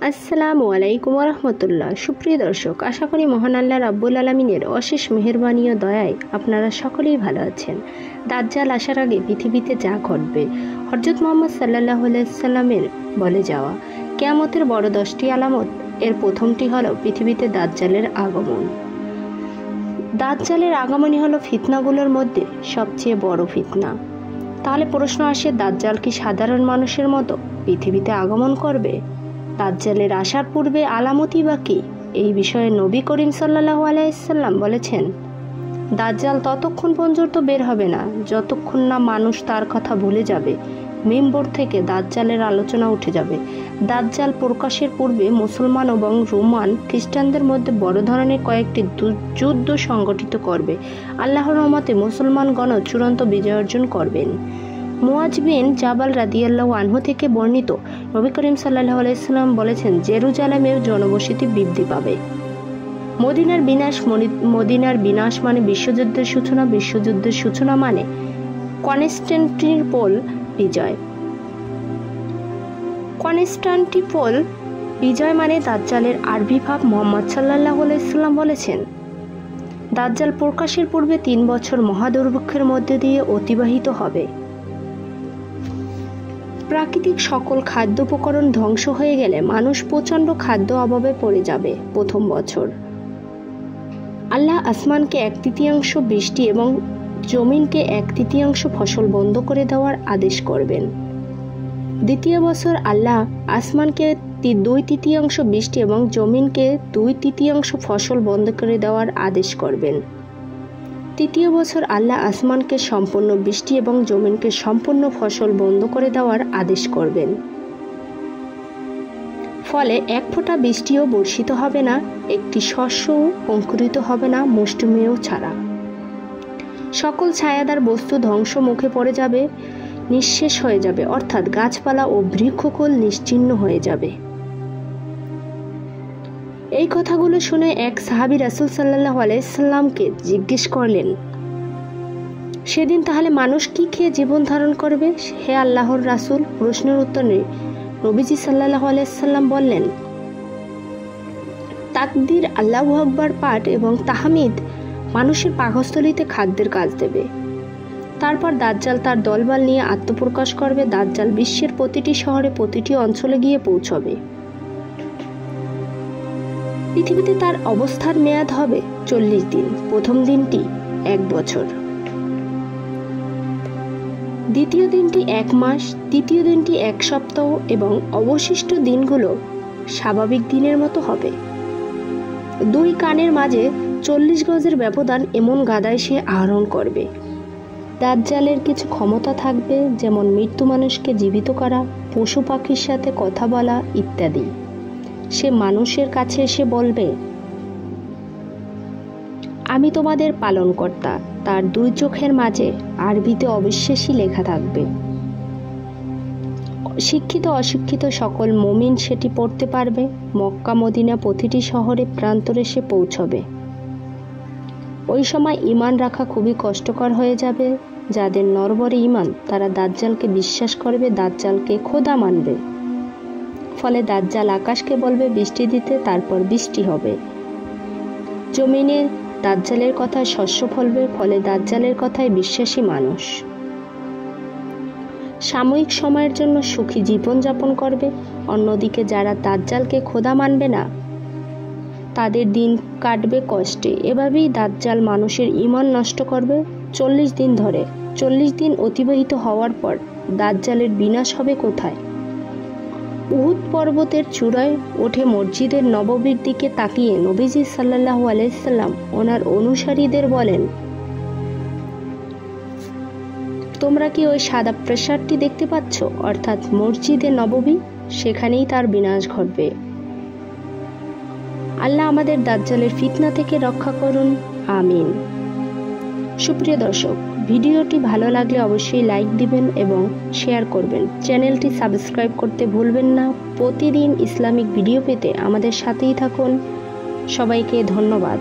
আসসালামু আলাইকুম রহমতুল্লাহ। সুপ্রিয় দর্শক, আশা করি মহান আল্লাহ রাব্বুল আলামিনের অশেষ মেহেরবানি ও দয়ায় আপনারা সকলেই ভালো আছেন। দাজ্জাল আসার আগে পৃথিবীতে যা ঘটবে, হযরত মুহাম্মদ সাল্লাল্লাহু আলাইহি সাল্লামের বলে যাওয়া কিয়ামতের বড় 10টি আলামত। এর প্রথমটি হলো পৃথিবীতে দাজ্জালের আগমন। দাজ্জালের আগমনই হলো ফিতনাগুলোর মধ্যে সবচেয়ে বড় ফিতনা। তাহলে প্রশ্ন আসে, দাজ্জাল কি সাধারণ মানুষের মতো পৃথিবীতে আগমন করবে? দাজ্জালের আসার পূর্বে আলামতই বা কি? এই বিষয়ে নবী করিম সাল্লাল্লাহু আলাইহি সাল্লাম বলেছেন, দাজ্জাল ততক্ষণ পর্যন্ত বের হবে না যতক্ষণ না মানুষ তার কথা ভুলে যাবে। মিম্বর থেকে দাজ্জালের আলোচনা উঠে যাবে। দাজ্জাল প্রকাশের পূর্বে মুসলমান এবং রোমান খ্রিস্টানদের মধ্যে বড় ধরনের কয়েকটি যুদ্ধ সংগঠিত করবে। আল্লাহর রহমতে মুসলমানগণ চূড়ান্ত বিজয় অর্জন করবেন। মুআজ বিন জাবাল রাদিয়াল্লাহু আনহু থেকে বর্ণিত, নবী করিম সাল্লাল্লাহু আলাইহি সাল্লাম বলেছেন, জেরুজালেমের জনবসতি বৃদ্ধি পাবে। মদিনার বিনাশ মানে বিশ্বযুদ্ধের সূচনা, বিশ্বযুদ্ধের সূচনা মানে কনস্টান্টিনোপল বিজয়। কনস্টান্টিনোপল বিজয় মানে দাজ্জালের আরবি ভাব। মুহাম্মদ সাল্লাল্লাহু আলাইহি সাল্লাম বলেছেন, দাজ্জাল প্রকাশের পূর্বে 3 বছর মহাদুর্ভিক্ষের মধ্যে দিয়ে অতিবাহিত হবে। প্রাকৃতিক সকল খাদ্য উপকরণ ধ্বংস হয়ে গেলে মানুষ প্রচণ্ড খাদ্য অভাবে পড়ে যাবে। প্রথম বছর আল্লাহ আসমানকে 1/3 বৃষ্টি এবং জমিনকে 1/3 ফসল বন্ধ করে দেওয়ার আদেশ করবেন। দ্বিতীয় বছর আল্লাহ আসমানকে 2/3 বৃষ্টি এবং জমিনকে 2/3 ফসল বন্ধ করে দেওয়ার আদেশ করবেন। তৃতীয় বছর আল্লাহ আসমানকে সম্পূর্ণ বৃষ্টি এবং জমিনকে সম্পূর্ণ ফসল বন্ধ করে দেওয়ার আদেশ করবেন। ফলে এক ফোঁটা বৃষ্টিও বর্ষিত হবে না, একটি শস্যও অঙ্কুরিত হবে না, মুষ্টিমেয় ছাড়া। সকল ছায়াদার বস্তু ধ্বংস মুখে পড়ে যাবে, নিঃশেষ হয়ে যাবে, অর্থাৎ গাছপালা ও বৃক্ষকুল নিশ্চিহ্ন হয়ে যাবে। এই কথাগুলো শুনে এক সাহাবী রাসূল সাল্লাল্লাহু আলাইহি সাল্লামকে জিজ্ঞেস করলেন, সেদিন তাহলে মানুষ কি খেয়ে জীবন ধারণ করবে? হে আল্লাহর রাসূল, প্রশ্নের উত্তরে নবীজি সাল্লাল্লাহু আলাইহি সাল্লাম বললেন, তাকবীর, আল্লাহু আকবার পাঠ এবং তাহমিদ মানুষের পাকস্থলীতে খাদ্যের কাজ দেবে। তারপর দাজ্জাল তার দলবল নিয়ে আত্মপ্রকাশ করবে। দাজ্জাল বিশ্বের প্রতিটি শহরে, প্রতিটি অঞ্চলে গিয়ে পৌঁছবে। পৃথিবীতে তার অবস্থার মেয়াদ হবে 40 দিন। প্রথম দিনটি 1 বছর, দ্বিতীয় দিনটি 1 মাস, তৃতীয় দিনটি 1 সপ্তাহ এবং অবশিষ্ট দিনগুলো স্বাভাবিক দিনের মতো হবে। 2 কানের মাঝে 40 গজের ব্যবধান এমন গাদায় সে আহরণ করবে। দাজ্জালের কিছু ক্ষমতা থাকবে, যেমন মৃত্যু মানুষকে জীবিত করা, পশু পাখির সাথে কথা বলা ইত্যাদি। সে মানুষের কাছে এসে বলবে, আমি তোমাদের পালনকর্তা। তার 2 চোখের মাঝে আরবিতে অবিশ্বাসী লেখা থাকবে। শিক্ষিত অশিক্ষিত সকল মুমিন সেটি পড়তে পারবে। মক্কা মদিনা প্রতিটি শহরে প্রান্তরে সে পৌঁছবে। ওই সময় ঈমান রাখা খুবই কষ্টকর হয়ে যাবে। যাদের নরবরে ঈমান, তারা দাজ্জালকে বিশ্বাস করবে, দাজ্জালকে খোদা মানবে। ফলে দাজ্জাল আকাশকে বলবে বৃষ্টি দিতে, তারপর বৃষ্টি হবে। জমিনে দাজ্জালের কথায় শস্য ফলবে, ফলে দাজ্জালের কথায় বিশ্বাসী মানুষ সাময়িক সময়ের জন্য সুখী জীবনযাপন করবে। অন্যদিকে যারা দাজ্জালকে খোদা মানবে না, তাদের দিন কাটবে কষ্টে। এভাবেই দাজ্জাল মানুষের ঈমান নষ্ট করবে 40 দিন ধরে। 40 দিন অতিবাহিত হওয়ার পর দাজ্জালের বিনাশ হবে কোথায়? উহুদ পর্বতের চূড়ায় ওঠে মসজিদের নববীর দিকে তাকিয়ে নবীজি সাল্লাল্লাহু আলাইহি সাল্লাম ওনার অনুসারীদের বলেন, তোমরা কি ওই সাদা প্রাসাদটি দেখতে পাচ্ছ, অর্থাৎ মসজিদে নববী? সেখানেই তার বিনাশ ঘটবে। আল্লাহ আমাদের দাজ্জালের ফিতনা থেকে রক্ষা করুন, আমিন। সুপ্রিয় দর্শক, ভিডিওটি ভালো লাগলে অবশ্যই লাইক দিবেন এবং শেয়ার করবেন। চ্যানেলটি সাবস্ক্রাইব করতে ভুলবেন না। প্রতিদিন ইসলামিক ভিডিও পেতে আমাদের সাথেই থাকুন। সবাইকে ধন্যবাদ।